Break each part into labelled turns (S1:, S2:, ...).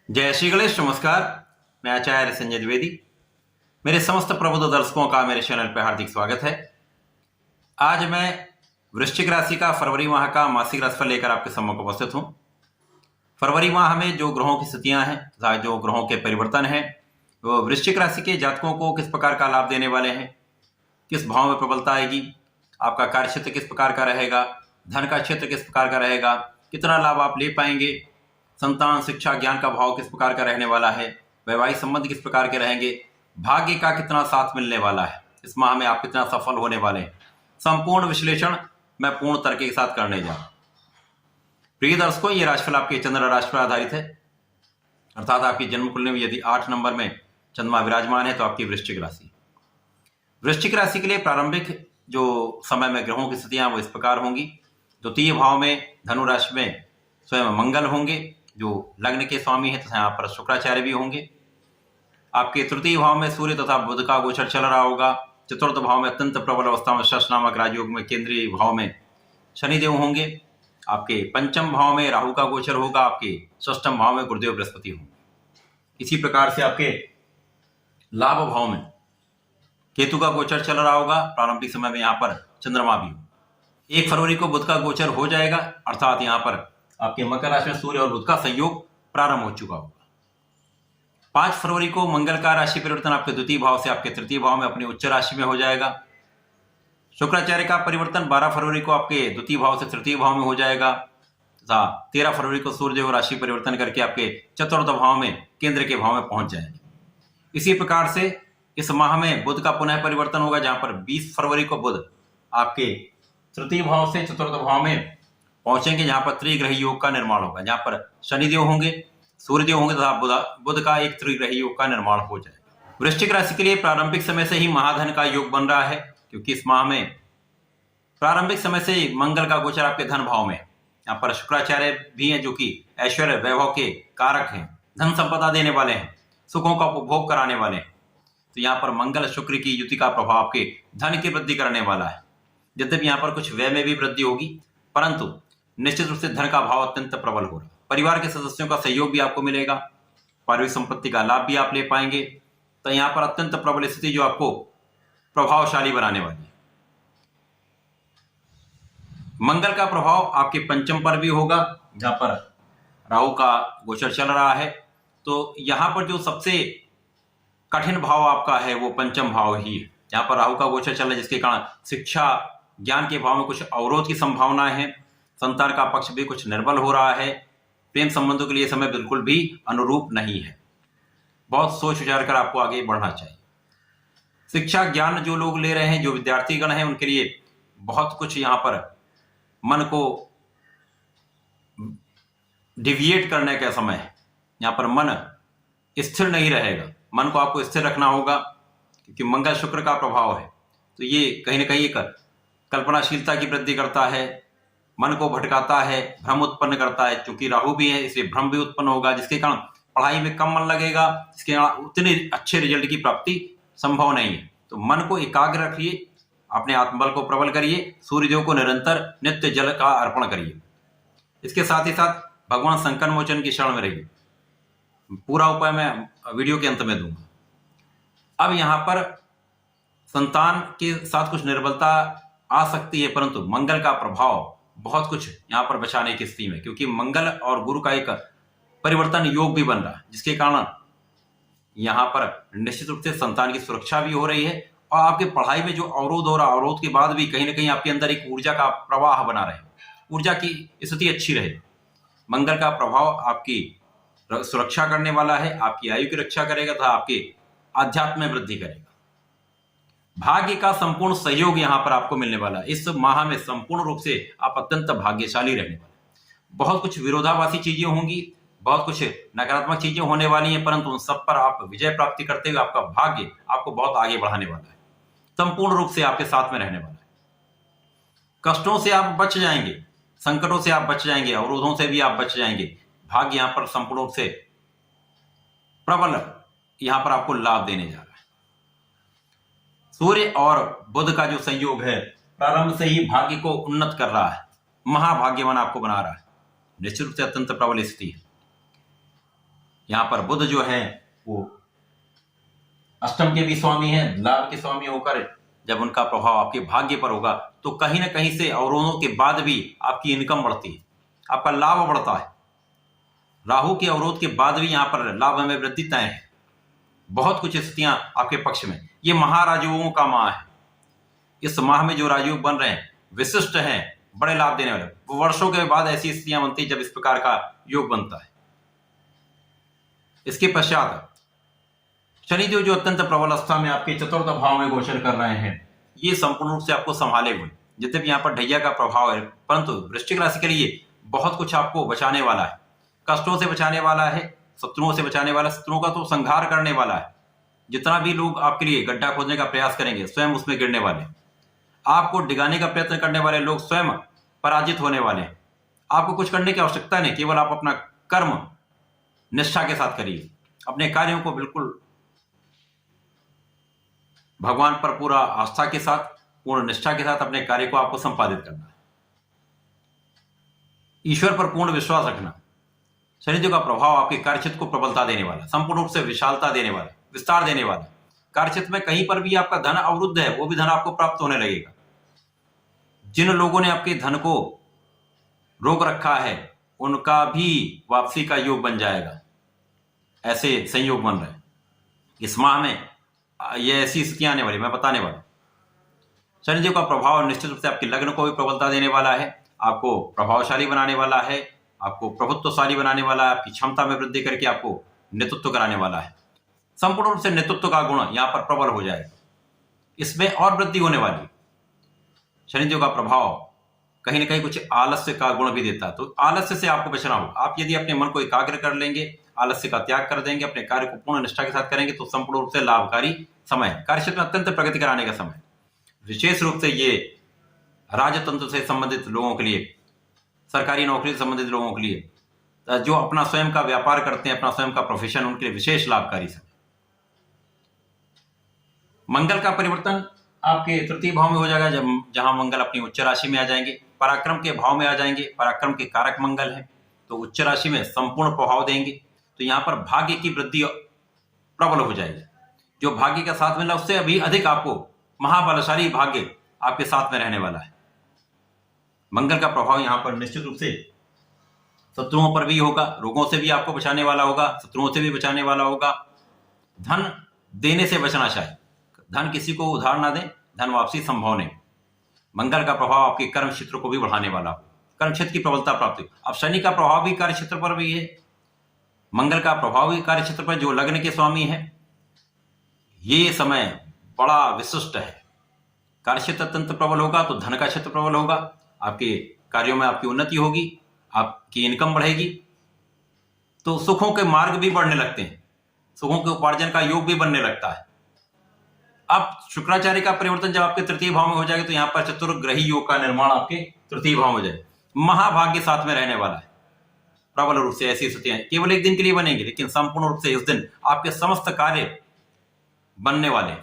S1: जय श्री गणेश। नमस्कार, मैं आचार्य संजय द्विवेदी। मेरे समस्त प्रबुद्ध दर्शकों का मेरे चैनल पर हार्दिक स्वागत है। आज मैं वृश्चिक राशि का फरवरी माह का मासिक राशिफल लेकर आपके सम्मुख उपस्थित हूं। फरवरी माह में जो ग्रहों की स्थितियां हैं तथा जो ग्रहों के परिवर्तन हैं वो वृश्चिक राशि के जातकों को किस प्रकार का लाभ देने वाले हैं, किस भाव में प्रबलता आएगी, आपका कार्य क्षेत्र किस प्रकार का रहेगा, धन का क्षेत्र किस प्रकार का रहेगा, कितना लाभ आप ले पाएंगे, संतान, शिक्षा, ज्ञान का भाव किस प्रकार का रहने वाला है, वैवाहिक संबंध किस प्रकार के रहेंगे, भाग्य का कितना साथ मिलने वाला है, इस माह में आप कितना सफल होने वाले हैं, संपूर्ण विश्लेषण मैं पूर्ण तर्क के साथ करने जा रहा हूं। प्रिय दर्शकों, ये राशिफल आपके चंद्र राशि पर आधारित है, अर्थात आपकी जन्म कुंडली में यदि 8 नंबर में चंद्रमा विराजमान है तो आपकी वृश्चिक राशि। वृश्चिक राशि के लिए प्रारंभिक जो समय में ग्रहों की स्थितियां वो इस प्रकार होंगी। द्वितीय भाव में धनु राशि में स्वयं मंगल होंगे जो लग्न के स्वामी है तथा यहाँ पर शुक्राचार्य भी होंगे। आपके तृतीय भाव में सूर्य तथा बुध का गोचर चल रहा होगा। चतुर्थ भाव में अत्यंत प्रबल अवस्था में शश नामक राजयोग में केंद्रीय भाव में शनिदेव होंगे। आपके पंचम भाव में राहु का गोचर होगा। आपके षष्ठम भाव में गुरुदेव बृहस्पति होंगे। इसी प्रकार से आपके लाभ भाव में केतु का गोचर चल रहा होगा। प्रारंभिक समय में यहाँ पर चंद्रमा भी हो। 1 फरवरी को बुध का गोचर हो जाएगा, अर्थात यहाँ पर आपके मकर राशि में सूर्य और बुध का संयोग प्रारंभ हो चुका होगा। 5 फरवरी को मंगल का राशि परिवर्तन आपके द्वितीय भाव से आपके तृतीय भाव में अपनी उच्च राशि में हो जाएगा। शुक्राचार्य का परिवर्तन 12 फरवरी को आपके द्वितीय भाव से तृतीय भाव में हो जाएगा तथा 13 फरवरी को सूर्यदेव राशि परिवर्तन करके आपके चतुर्थ भाव में केंद्र के भाव में पहुंच जाएंगे। इसी प्रकार से इस माह में बुध का पुनः परिवर्तन होगा, जहां पर 20 फरवरी को बुध आपके तृतीय भाव से चतुर्थ भाव में पहुंचेंगे, जहां पर त्रिग्रही योग का निर्माण होगा, जहां पर शनिदेव होंगे, सूर्यदेव होंगे तथा बुध का एक त्रिग्रही योग का निर्माण हो जाएगा। वृश्चिक राशि के लिए प्रारंभिक समय से ही महाधन का योग बन रहा है, क्योंकि इस माह में प्रारंभिक समय से ही मंगल का गोचर आपके धन भाव में, यहाँ पर शुक्राचार्य भी हैं जो कि ऐश्वर्य वैभव के कारक हैं, धन संपदा देने वाले हैं, सुखों का उपभोग कराने वाले हैं। तो यहाँ पर मंगल शुक्र की युति का प्रभाव आपके धन की वृद्धि करने वाला है। यद्यपि यहाँ पर कुछ व्यय में भी वृद्धि होगी, परंतु निश्चित रूप से धन का भाव अत्यंत प्रबल हो रहा है। परिवार के सदस्यों का सहयोग भी आपको मिलेगा, पारिवारिक संपत्ति का लाभ भी आप ले पाएंगे। तो यहाँ पर अत्यंत प्रबल स्थिति जो आपको प्रभावशाली बनाने वाली है। मंगल का प्रभाव आपके पंचम पर भी होगा, जहां पर राहु का गोचर चल रहा है। तो यहाँ पर जो सबसे कठिन भाव आपका है वो पंचम भाव ही है, जहां पर राहु का गोचर चल रहा है, जिसके कारण शिक्षा, ज्ञान के भाव में कुछ अवरोध की संभावनाएं हैं। संतान का पक्ष भी कुछ निर्बल हो रहा है। प्रेम संबंधों के लिए समय बिल्कुल भी अनुरूप नहीं है। बहुत सोच विचार कर आपको आगे बढ़ना चाहिए। शिक्षा ज्ञान जो लोग ले रहे हैं, जो विद्यार्थीगण हैं, उनके लिए बहुत कुछ यहाँ पर मन को डिविएट करने का समय है। यहाँ पर मन स्थिर नहीं रहेगा, मन को आपको स्थिर रखना होगा, क्योंकि मंगल शुक्र का प्रभाव है। तो ये कहीं ना कहीं एक कल्पनाशीलता की वृद्धि करता है, मन को भटकाता है, भ्रम उत्पन्न करता है। चूंकि राहु भी है, इसलिए भ्रम भी उत्पन्न होगा, जिसके कारण पढ़ाई में कम मन लगेगा, जिसके कारण उतने अच्छे रिजल्ट की प्राप्ति संभव नहीं है। तो मन को एकाग्र रखिए, अपने आत्मबल को प्रबल करिए, सूर्यदेव को निरंतर नित्य जल का अर्पण करिए। इसके साथ ही साथ भगवान संकट मोचन की शरण में रहिए। पूरा उपाय मैं वीडियो के अंत में दूंगा। अब यहाँ पर संतान के साथ कुछ निर्बलता आ सकती है, परंतु मंगल का प्रभाव बहुत कुछ यहाँ पर बचाने की स्थिति में, क्योंकि मंगल और गुरु का एक परिवर्तन योग भी बन रहा है, जिसके कारण यहाँ पर निश्चित रूप से संतान की सुरक्षा भी हो रही है। और आपके पढ़ाई में जो अवरोध हो रहा, अवरोध के बाद भी कहीं ना कहीं आपके अंदर एक ऊर्जा का प्रवाह बना रहे, ऊर्जा की स्थिति अच्छी रहे। मंगल का प्रभाव आपकी सुरक्षा करने वाला है, आपकी आयु की रक्षा करेगा तथा आपके आध्यात्म में वृद्धि करेगा। भाग्य का संपूर्ण सहयोग यहाँ पर आपको मिलने वाला है। इस माह में संपूर्ण रूप से आप अत्यंत भाग्यशाली रहने वाले। बहुत कुछ विरोधाभासी चीजें होंगी, बहुत कुछ नकारात्मक चीजें होने वाली हैं, परंतु उन सब पर आप विजय प्राप्ति करते हुए आपका भाग्य आपको बहुत आगे बढ़ाने वाला है, संपूर्ण रूप से आपके साथ में रहने वाला है। कष्टों से आप बच जाएंगे, संकटों से आप बच जाएंगे, अवरोधों से भी आप बच जाएंगे। भाग्य यहाँ पर संपूर्ण रूप से प्रबल यहाँ पर आपको लाभ देने जा रहा है। सूर्य और बुध का जो संयोग है प्रारंभ से ही भाग्य को उन्नत कर रहा है, महाभाग्यवान आपको बना रहा है। निश्चित रूप से अत्यंत प्रबल स्थिति है। यहाँ पर बुध जो है वो अष्टम के भी स्वामी हैं, लाभ के स्वामी होकर जब उनका प्रभाव आपके भाग्य पर होगा तो कहीं ना कहीं से अवरोधों के बाद भी आपकी इनकम बढ़ती है, आपका लाभ बढ़ता है। राहु के अवरोध के बाद भी यहाँ पर लाभ में वृद्धि तय है। बहुत कुछ स्थितियां आपके पक्ष में। ये महाराजयोगों का माह है। इस माह में जो राजयोग बन रहे हैं विशिष्ट हैं, बड़े लाभ देने वाले। वर्षों के बाद ऐसी स्थितियां बनती जब इस प्रकार का योग बनता है। इसके पश्चात शनिदेव जो अत्यंत प्रबल अवस्था में आपके चतुर्थ भाव में गोचर कर रहे हैं, ये संपूर्ण रूप से आपको संभाले हुए। जितने भी यहाँ पर ढैया का प्रभाव है, परंतु वृश्चिक राशि के लिए बहुत कुछ आपको बचाने वाला है। कष्टों से बचाने वाला है, शत्रुओं से बचाने वाला, शत्रुओं का तो संहार करने वाला है। जितना भी लोग आपके लिए गड्ढा खोदने का प्रयास करेंगे स्वयं उसमें गिरने वाले, आपको डिगाने का प्रयत्न करने वाले लोग स्वयं पराजित होने वाले हैं। आपको कुछ करने की आवश्यकता नहीं, केवल आप अपना कर्म निष्ठा के साथ करिए। अपने कार्यों को बिल्कुल भगवान पर पूरा आस्था के साथ, पूर्ण निष्ठा के साथ अपने कार्य को आपको संपादित करना है। ईश्वर पर पूर्ण विश्वास रखना। शनिदेव का प्रभाव आपके कार्यक्षेत्र को प्रबलता देने वाला, संपूर्ण रूप से विशालता देने वाला, विस्तार देने वाला। कार्यक्षेत्र में कहीं पर भी आपका धन अवरुद्ध है, वो भी धन आपको प्राप्त होने लगेगा। जिन लोगों ने आपके धन को रोक रखा है उनका भी वापसी का योग बन जाएगा। ऐसे संयोग बन रहे हैं इस माह में। ये ऐसी स्थितियां आने वाली, मैं बताने वाला। शनिदेव का प्रभाव निश्चित रूप से आपके लग्न को भी प्रबलता देने वाला है, आपको प्रभावशाली बनाने वाला है, आपको प्रभुत्वशाली बनाने वाला है, आपकी क्षमता में वृद्धि करके आपको नेतृत्व कराने वाला है। संपूर्ण रूप से नेतृत्व का गुण यहाँ पर प्रबल हो जाएगा, इसमें और वृद्धि होने वाली। शनिदेव का प्रभाव कहीं ना कहीं कुछ आलस्य का गुण भी देता है, तो आलस्य से आपको बचना होगा। आप यदि अपने मन को एकाग्र कर लेंगे, आलस्य का त्याग कर देंगे, अपने कार्य को पूर्ण निष्ठा के साथ करेंगे तो संपूर्ण रूप से लाभकारी समय, कार्यक्षेत्र में अत्यंत प्रगति कराने का समय। विशेष रूप से ये राजतंत्र से संबंधित लोगों के लिए, सरकारी नौकरी से संबंधित लोगों के लिए, जो अपना स्वयं का व्यापार करते हैं, अपना स्वयं का प्रोफेशन, उनके लिए विशेष लाभकारी समय। मंगल का परिवर्तन आपके तृतीय भाव में हो जाएगा, जहां मंगल अपनी उच्च राशि में आ जाएंगे, पराक्रम के भाव में आ जाएंगे। पराक्रम के कारक मंगल है तो उच्च राशि में संपूर्ण प्रभाव देंगे। तो यहाँ पर भाग्य की वृद्धि प्रबल हो जाएगी। जो भाग्य का साथ मिला उससे अभी अधिक आपको महाबलशाली भाग्य आपके साथ में रहने वाला है। मंगल का प्रभाव यहाँ पर निश्चित रूप से शत्रुओं पर भी होगा, रोगों से भी आपको बचाने वाला होगा, शत्रुओं से भी बचाने वाला होगा। धन देने से बचना चाहिए, धन किसी को उधार ना दें, धन वापसी संभव नहीं। मंगल का प्रभाव आपके कर्म क्षेत्र को भी बढ़ाने वाला हो, कर्म क्षेत्र की प्रबलता प्राप्ति। अब शनि का प्रभाव भी कार्य क्षेत्र पर भी है, मंगल का प्रभाव भी कार्य क्षेत्र पर, जो लग्न के स्वामी है। ये समय बड़ा विशिष्ट है। कार्य क्षेत्र अत्यंत प्रबल होगा तो धन का क्षेत्र प्रबल होगा, आपके कार्यों में आपकी उन्नति होगी, आपकी इनकम बढ़ेगी, तो सुखों के मार्ग भी बढ़ने लगते हैं, सुखों के उपार्जन का योग भी बनने लगता है। अब शुक्राचार्य का परिवर्तन जब आपके तृतीय भाव में हो जाएगा तो यहाँ पर चतुर्ग्रही योग का निर्माण आपके तृतीय भाव में हो जाएगा। महाभाग्य साथ में रहने वाला है। प्रबल रूप से ऐसी स्थितियां केवल एक दिन के लिए बनेंगी, लेकिन संपूर्ण रूप से इस दिन आपके समस्त कार्य बनने वाले।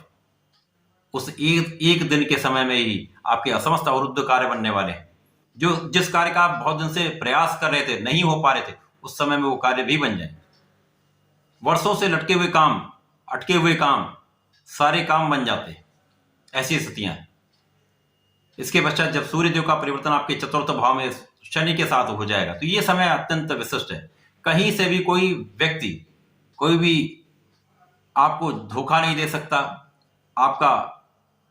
S1: उस एक दिन के समय में ही आपके समस्त अवरुद्ध कार्य बनने वाले हैं। जो जिस कार्य का आप बहुत दिन से प्रयास कर रहे थे, नहीं हो पा रहे थे, उस समय में वो कार्य भी बन जाएंगे। वर्षों से लटके हुए काम, अटके हुए काम, सारे काम बन जाते हैं। ऐसी स्थितियां हैं। इसके पश्चात जब सूर्य देव का परिवर्तन आपके चतुर्थ भाव में शनि के साथ हो जाएगा तो ये समय अत्यंत विशिष्ट है। कहीं से भी कोई व्यक्ति, कोई भी आपको धोखा नहीं दे सकता, आपका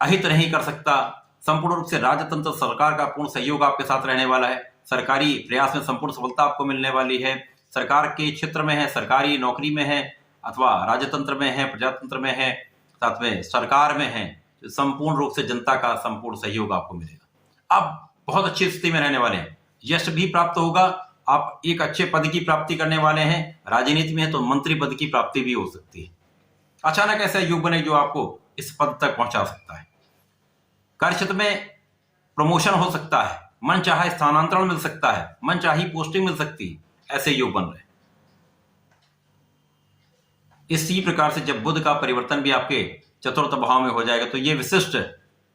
S1: अहित नहीं कर सकता। संपूर्ण रूप से राजतंत्र सरकार का पूर्ण सहयोग आपके साथ रहने वाला है। सरकारी प्रयास में संपूर्ण सफलता आपको मिलने वाली है। सरकार के क्षेत्र में है, सरकारी नौकरी में है, अथवा राजतंत्र में है, प्रजातंत्र में है, साथ में सरकार में है, तो संपूर्ण रूप से जनता का संपूर्ण सहयोग आपको मिलेगा। अब बहुत अच्छी स्थिति में रहने वाले हैं। यश भी प्राप्त होगा, आप एक अच्छे पद की प्राप्ति करने वाले हैं। राजनीति में है तो मंत्री पद की प्राप्ति भी हो सकती है। अचानक ऐसा योग बने जो आपको इस पद तक पहुंचा सकता है। कार्यक्षेत्र में प्रमोशन हो सकता है, मन चाहे स्थानांतरण मिल सकता है, मन चाहे पोस्टिंग मिल सकती है। ऐसे योग बन रहे हैं। इसी प्रकार से जब बुध का परिवर्तन भी आपके चतुर्थ भाव में हो जाएगा तो ये विशिष्ट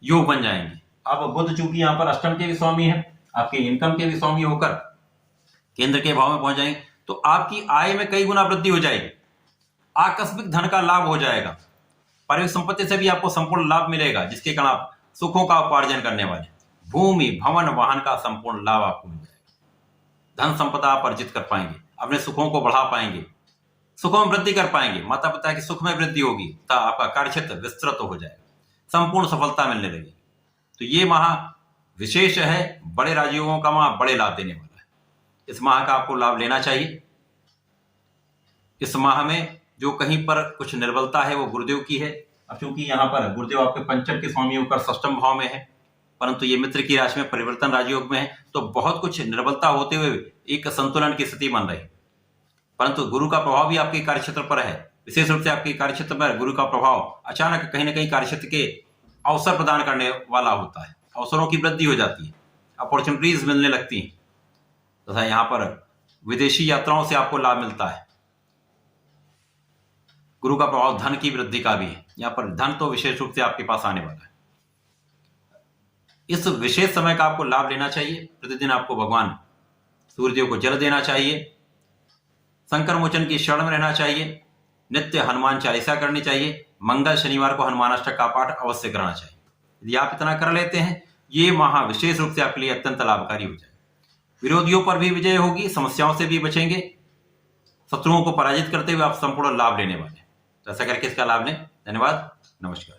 S1: योग बन जाएंगे। अब बुध चूंकि यहाँ पर अष्टम के भी स्वामी है, आपके इनकम के भी स्वामी होकर केंद्र के भाव में पहुंच जाएंगे तो आपकी आय में कई गुना वृद्धि हो जाएगी, आकस्मिक धन का लाभ हो जाएगा, पारिवारिक संपत्ति से भी आपको संपूर्ण लाभ मिलेगा, जिसके कारण आप सुखों का उपार्जन करने वाले, भूमि भवन वाहन का संपूर्ण लाभ आपको मिल जाएगा, धन संपदा आप अर्जित कर पाएंगे, अपने सुखों को बढ़ा पाएंगे, सुखों में वृद्धि कर पाएंगे, माता पिता की सुख में वृद्धि होगी तथा आपका कार्यक्षेत्र विस्तृत हो जाएगा, संपूर्ण सफलता मिलने लगेगी। तो ये माह विशेष है, बड़े राजयोगों का माह बड़े लाभ देने वाला है। इस माह का आपको लाभ लेना चाहिए। इस माह में जो कहीं पर कुछ निर्बलता है वो गुरुदेव की है। अब चूंकि यहाँ पर गुरुदेव आपके पंचम के स्वामी होकर षष्ठम भाव में है, परंतु ये मित्र की राशि में परिवर्तन राजयोग में है, तो बहुत कुछ निर्बलता होते हुए एक संतुलन की स्थिति बन रही, परंतु गुरु का प्रभाव भी आपके कार्यक्षेत्र पर है। विशेष रूप से आपके कार्यक्षेत्र पर गुरु का प्रभाव अचानक कहीं ना कहीं कार्यक्षेत्र के अवसर प्रदान करने वाला होता है, अवसरों की वृद्धि हो जाती है, अपॉर्चुनिटीज मिलने लगती हैं तथा यहाँ पर विदेशी यात्राओं से आपको लाभ मिलता है। गुरु का प्रभाव धन की वृद्धि का भी है, यहाँ पर धन तो विशेष रूप से आपके पास आने वाला है। इस विशेष समय का आपको लाभ लेना चाहिए। प्रतिदिन आपको भगवान सूर्यदेव को जल देना चाहिए, संकर मोचन की शरण में रहना चाहिए, नित्य हनुमान चालीसा करनी चाहिए, मंगल शनिवार को हनुमान अष्टक का पाठ अवश्य करना चाहिए। यदि आप इतना कर लेते हैं, ये माह विशेष रूप से आपके लिए अत्यंत लाभकारी हो जाएगा। विरोधियों पर भी विजय होगी, समस्याओं से भी बचेंगे, शत्रुओं को पराजित करते हुए आप संपूर्ण लाभ लेने वाले हैं। तो ऐसा करके इसका लाभ लें। धन्यवाद, नमस्कार।